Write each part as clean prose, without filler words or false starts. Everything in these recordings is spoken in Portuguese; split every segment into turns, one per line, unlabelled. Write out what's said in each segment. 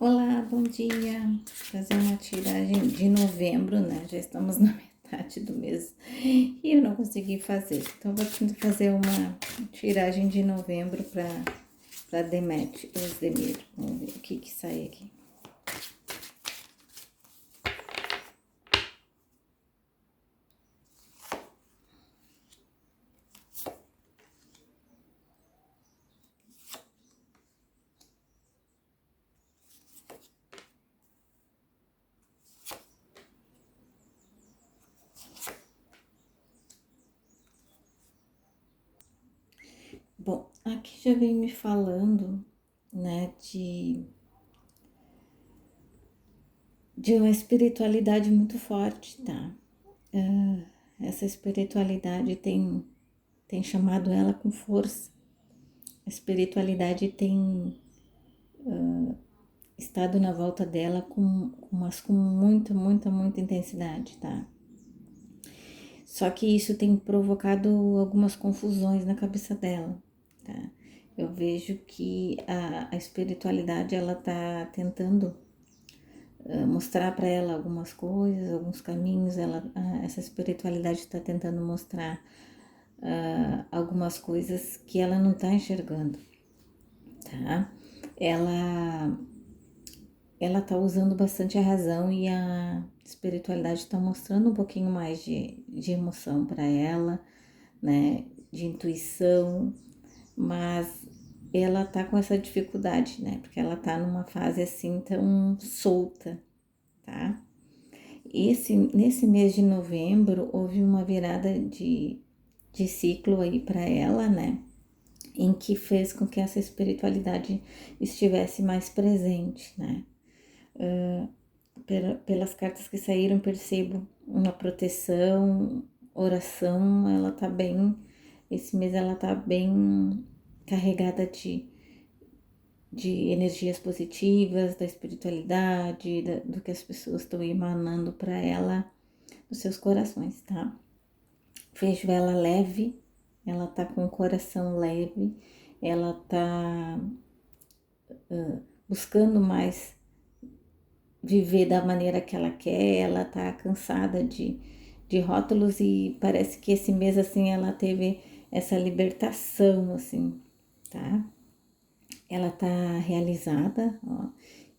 Olá, bom dia. Fazer uma tiragem de novembro, né? Já estamos na metade do mês e eu não consegui fazer. Então, vou tentar fazer uma tiragem de novembro para Demet, os Demir. Vamos ver o que sai aqui. Bom, aqui já vem me falando, né, de uma espiritualidade muito forte, tá? Essa espiritualidade tem chamado ela com força. A espiritualidade tem estado na volta dela mas com muita intensidade, tá? Só que isso tem provocado algumas confusões na cabeça dela, tá? Eu vejo que a espiritualidade, ela tá tentando mostrar para ela algumas coisas, alguns caminhos, essa espiritualidade está tentando mostrar algumas coisas que ela não tá enxergando, tá? Ela tá usando bastante a razão e a espiritualidade está mostrando um pouquinho mais de emoção para ela, né? De intuição, mas ela tá com essa dificuldade, né? Porque ela tá numa fase assim tão solta, tá? Nesse mês de novembro houve uma virada de ciclo aí para ela, né? Em que fez com que essa espiritualidade estivesse mais presente, né? Pelas cartas que saíram, percebo uma proteção, oração, ela tá bem, esse mês ela tá bem carregada de energias positivas, da espiritualidade, do que as pessoas estão emanando para ela, nos seus corações, tá? Vejo ela leve, ela tá com o coração leve, ela tá buscando mais viver da maneira que ela quer, ela tá cansada de rótulos e parece que esse mês, assim, ela teve essa libertação, assim, tá? Ela tá realizada, ó,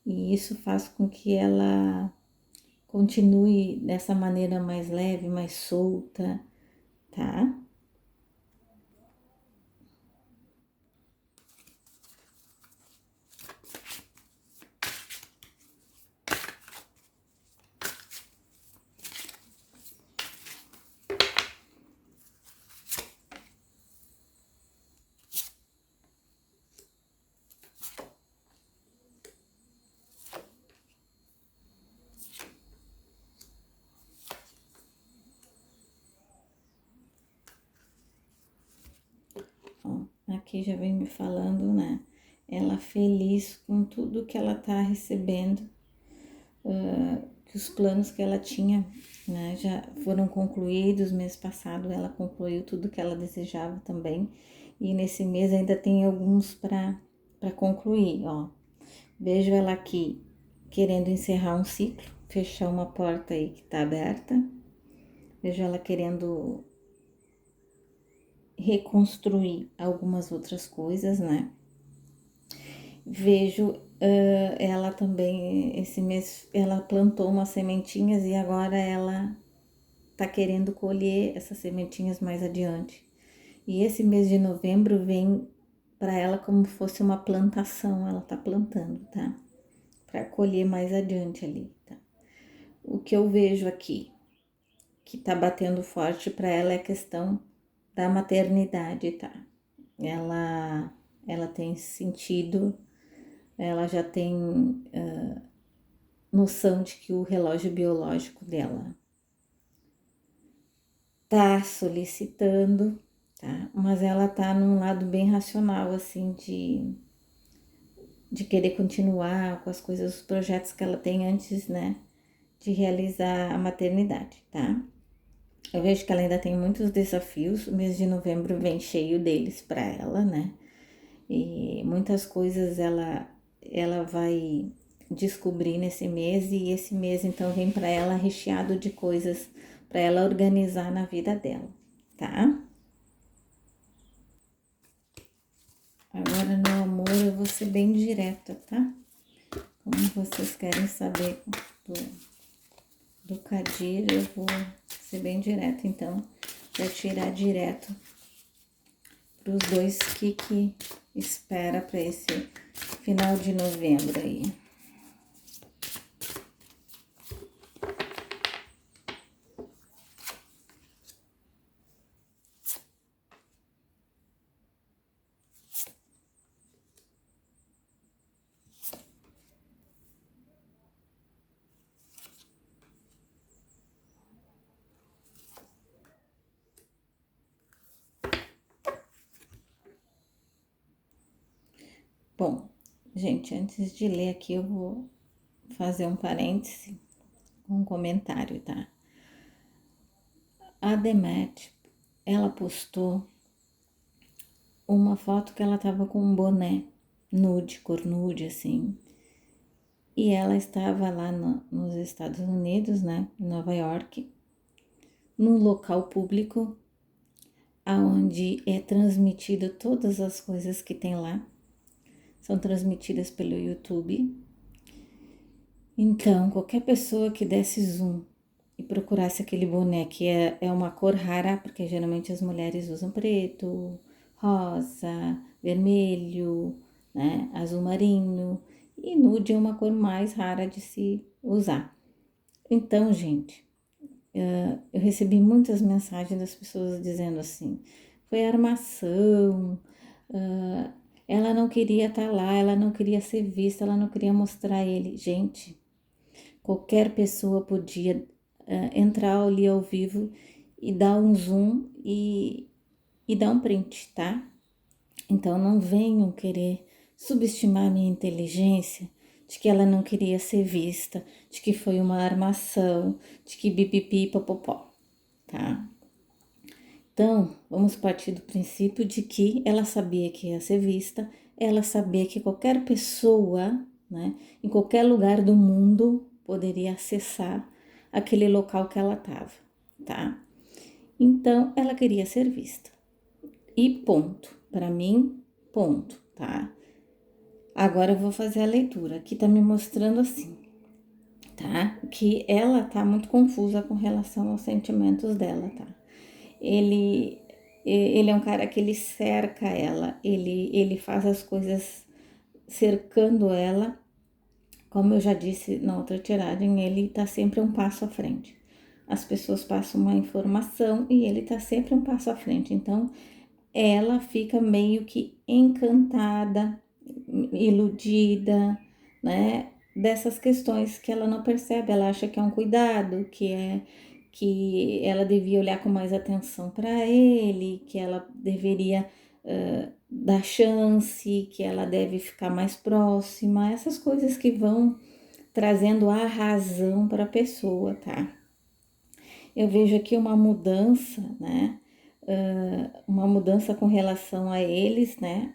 e isso faz com que ela continue dessa maneira mais leve, mais solta, tá? Ó, aqui já vem me falando, né? Ela feliz com tudo que ela tá recebendo, que os planos que ela tinha, né, já foram concluídos. Mês passado ela concluiu tudo que ela desejava também, e nesse mês ainda tem alguns para concluir, ó. Vejo ela aqui querendo encerrar um ciclo, fechar uma porta aí que tá aberta. Vejo ela querendo reconstruir algumas outras coisas, né? Vejo ela também, esse mês, ela plantou umas sementinhas e agora ela tá querendo colher essas sementinhas mais adiante. E esse mês de novembro vem para ela como fosse uma plantação, ela tá plantando, tá? Para colher mais adiante ali, tá? O que eu vejo aqui que tá batendo forte para ela é a questão da maternidade, tá? Ela tem sentido, ela já tem noção de que o relógio biológico dela tá solicitando, tá? Mas ela tá num lado bem racional, assim, de querer continuar com as coisas, os projetos que ela tem antes, né, de realizar a maternidade, tá? Eu vejo que ela ainda tem muitos desafios, o mês de novembro vem cheio deles para ela, né? E muitas coisas ela vai descobrir nesse mês, e esse mês então vem para ela recheado de coisas para ela organizar na vida dela, tá? Agora no amor eu vou ser bem direta, tá? Como vocês querem saber do Kadir, eu vou ser bem direta, então vou tirar direto para os dois que espera para esse final de novembro aí. Bom, gente, antes de ler aqui eu vou fazer um parêntese, um comentário, tá? A Demet, ela postou uma foto que ela tava com um boné nude, cor nude, assim. E ela estava lá nos Estados Unidos, né, em Nova York, num local público, aonde é transmitido todas as coisas que tem lá, são transmitidas pelo YouTube. Então, qualquer pessoa que desse zoom e procurasse aquele boné, que é uma cor rara, porque geralmente as mulheres usam preto, rosa, vermelho, né, azul marinho, e nude é uma cor mais rara de se usar. Então, gente, eu recebi muitas mensagens das pessoas dizendo assim, foi armação, ela não queria estar lá, ela não queria ser vista, ela não queria mostrar ele. Gente, qualquer pessoa podia entrar ali ao vivo e dar um zoom e dar um print, tá? Então não venham querer subestimar a minha inteligência de que ela não queria ser vista, de que foi uma armação, de que bipipi popopó, tá? Então, vamos partir do princípio de que ela sabia que ia ser vista, ela sabia que qualquer pessoa, né, em qualquer lugar do mundo poderia acessar aquele local que ela estava, tá? Então, ela queria ser vista. E ponto. Para mim, ponto, tá? Agora eu vou fazer a leitura. Aqui tá me mostrando assim, tá? Que ela tá muito confusa com relação aos sentimentos dela, tá? Ele é um cara que ele cerca ela, ele faz as coisas cercando ela. Como eu já disse na outra tiragem, ele tá sempre um passo à frente. As pessoas passam uma informação e ele tá sempre um passo à frente. Então, ela fica meio que encantada, iludida, né? Dessas questões que ela não percebe, ela acha que é um cuidado, que ela devia olhar com mais atenção para ele, que ela deveria dar chance, que ela deve ficar mais próxima, essas coisas que vão trazendo a razão para a pessoa, tá? Eu vejo aqui uma mudança, né? Uma mudança com relação a eles, né?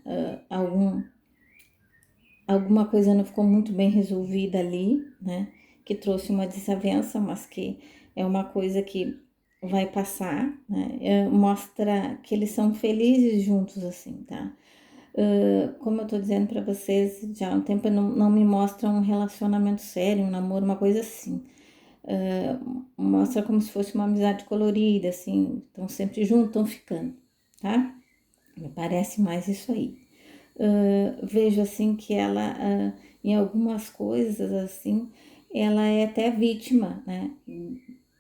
Alguma coisa não ficou muito bem resolvida ali, né? Que trouxe uma desavença, mas que é uma coisa que vai passar, né? Mostra que eles são felizes juntos, assim, tá? Como eu tô dizendo para vocês, já há um tempo não me mostra um relacionamento sério, um namoro, uma coisa assim. Mostra como se fosse uma amizade colorida, assim, estão sempre juntos, estão ficando, tá? Me parece mais isso aí. Vejo assim que ela, em algumas coisas assim, ela é até vítima, né?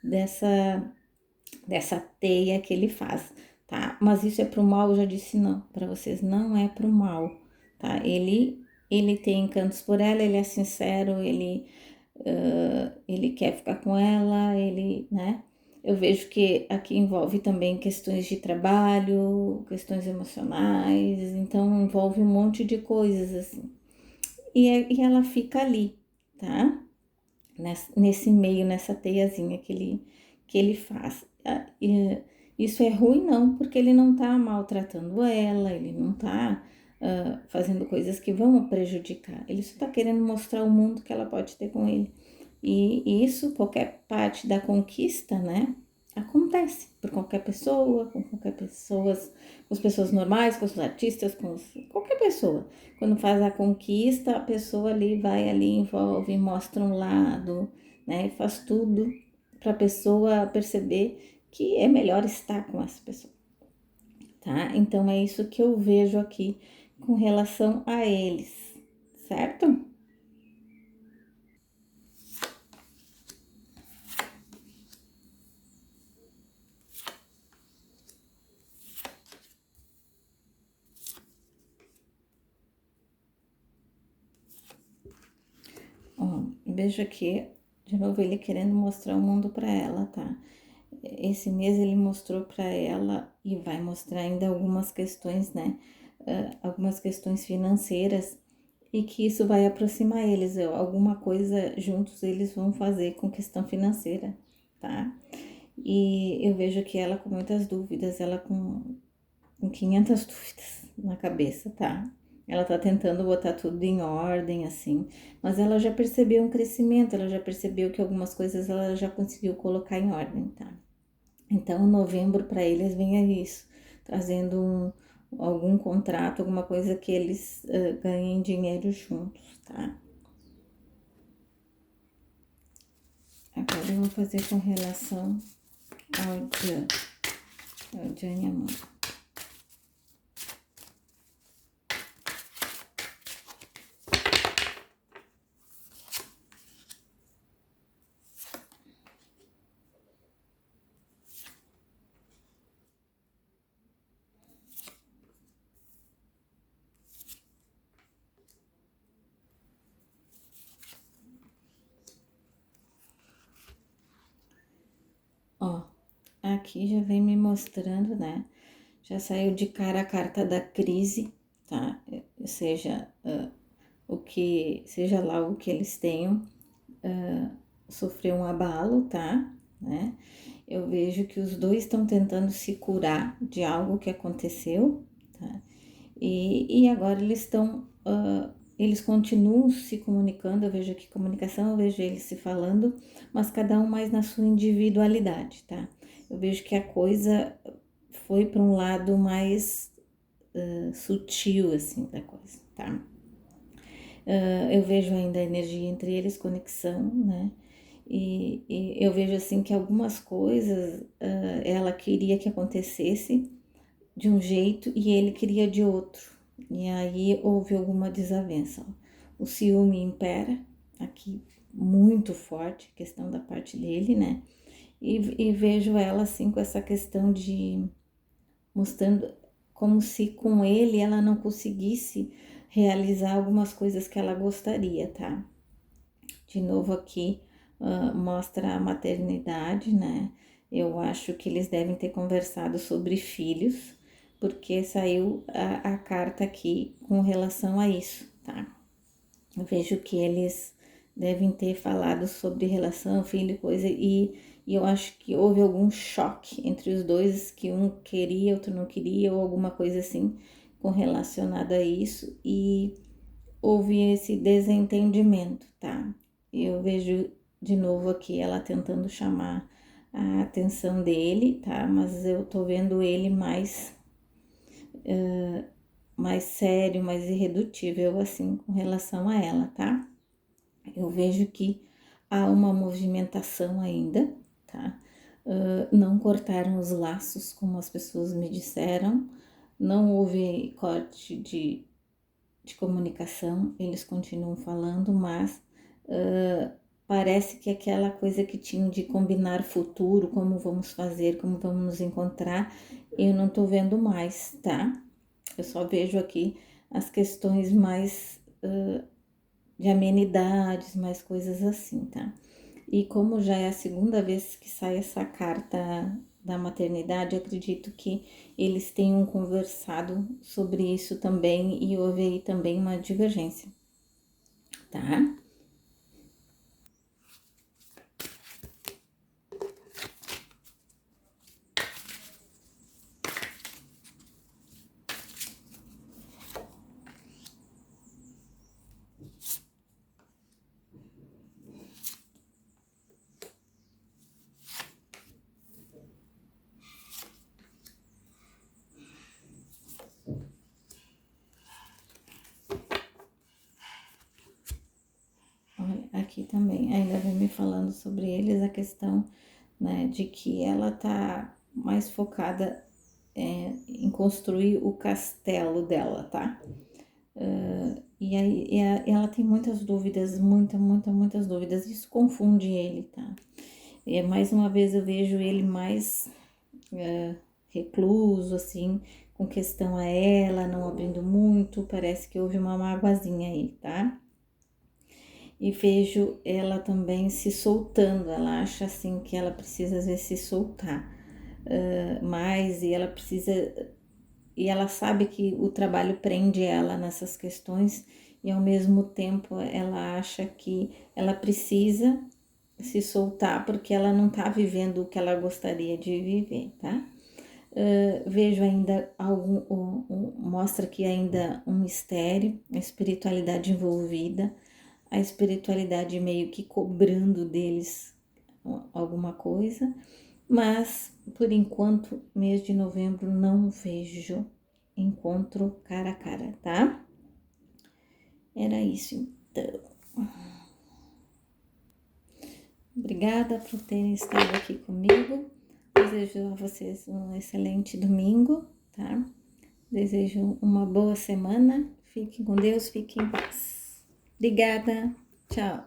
Dessa teia que ele faz, tá? Mas isso é pro mal, eu já disse não, para vocês, não é pro mal, tá? Ele tem encantos por ela, ele é sincero, ele quer ficar com ela, ele, né? Eu vejo que aqui envolve também questões de trabalho, questões emocionais, então envolve um monte de coisas assim. E ela fica ali, tá? Nesse meio, nessa teiazinha que ele faz. Isso é ruim não, porque ele não tá maltratando ela, ele não tá fazendo coisas que vão prejudicar. Ele só tá querendo mostrar o mundo que ela pode ter com ele. E isso, qualquer parte da conquista, né? Acontece por qualquer pessoa, com qualquer pessoas, com as pessoas normais, com os artistas, qualquer pessoa. Quando faz a conquista, a pessoa ali vai ali, envolve, mostra um lado, né? Faz tudo para a pessoa perceber que é melhor estar com essa pessoa, tá? Então é isso que eu vejo aqui com relação a eles, certo? Ó, vejo aqui de novo ele querendo mostrar o mundo para ela, tá? Esse mês ele mostrou para ela e vai mostrar ainda algumas questões, né? Algumas questões financeiras e que isso vai aproximar eles. Alguma coisa juntos eles vão fazer com questão financeira, tá? E eu vejo que ela com muitas dúvidas, ela com 500 dúvidas na cabeça, tá? Ela tá tentando botar tudo em ordem, assim, mas ela já percebeu um crescimento, ela já percebeu que algumas coisas ela já conseguiu colocar em ordem, tá? Então, novembro para eles vem isso, trazendo algum contrato, alguma coisa que eles ganhem dinheiro juntos, tá? Agora eu vou fazer com relação ao Jan e Amor. Ó, aqui já vem me mostrando, né? Já saiu de cara a carta da crise, tá? Seja seja lá o que eles tenham, sofreu um abalo, tá? Né? Eu vejo que os dois estão tentando se curar de algo que aconteceu, tá? E agora eles estão, eles continuam se comunicando, eu vejo aqui comunicação, eu vejo eles se falando, mas cada um mais na sua individualidade, tá? Eu vejo que a coisa foi para um lado mais sutil, assim, da coisa, tá? Eu vejo ainda a energia entre eles, conexão, né? E eu vejo assim que algumas coisas ela queria que acontecesse de um jeito e ele queria de outro. E aí houve alguma desavença. O ciúme impera aqui muito forte, questão da parte dele, né? E vejo ela assim com essa questão de mostrando como se com ele ela não conseguisse realizar algumas coisas que ela gostaria, tá? De novo aqui mostra a maternidade, né? Eu acho que eles devem ter conversado sobre filhos, porque saiu a carta aqui com relação a isso, tá? Eu vejo que eles devem ter falado sobre relação, filho, coisa, e eu acho que houve algum choque entre os dois, que um queria, outro não queria, ou alguma coisa assim com relacionado a isso, e houve esse desentendimento, tá? Eu vejo de novo aqui ela tentando chamar a atenção dele, tá? Mas eu tô vendo ele mais sério, mais irredutível, assim, com relação a ela, tá? Eu vejo que há uma movimentação ainda, tá? Não cortaram os laços, como as pessoas me disseram, não houve corte de comunicação, eles continuam falando, mas parece que aquela coisa que tinham de combinar futuro, como vamos fazer, como vamos nos encontrar, eu não tô vendo mais, tá? Eu só vejo aqui as questões mais de amenidades, mais coisas assim, tá? E como já é a segunda vez que sai essa carta da maternidade, acredito que eles tenham conversado sobre isso também e houve aí também uma divergência, tá? aqui também ainda vem me falando sobre eles, a questão, né, de que ela tá mais focada em construir o castelo dela, tá? E aí ela tem muitas dúvidas, muitas dúvidas, isso confunde ele, tá? E mais uma vez eu vejo ele mais recluso, assim, com questão a ela, não abrindo muito, parece que houve uma mágoazinha aí, tá? E vejo ela também se soltando, ela acha assim que ela precisa às vezes se soltar mais e ela precisa, e ela sabe que o trabalho prende ela nessas questões e ao mesmo tempo ela acha que ela precisa se soltar porque ela não tá vivendo o que ela gostaria de viver, tá? Vejo ainda mostra que ainda um mistério, a espiritualidade envolvida, a espiritualidade meio que cobrando deles alguma coisa, mas por enquanto, mês de novembro, não vejo encontro cara a cara, tá? Era isso então. Obrigada por terem estado aqui comigo. Desejo a vocês um excelente domingo, tá? Desejo uma boa semana. Fiquem com Deus, fiquem em paz. Obrigada. Tchau.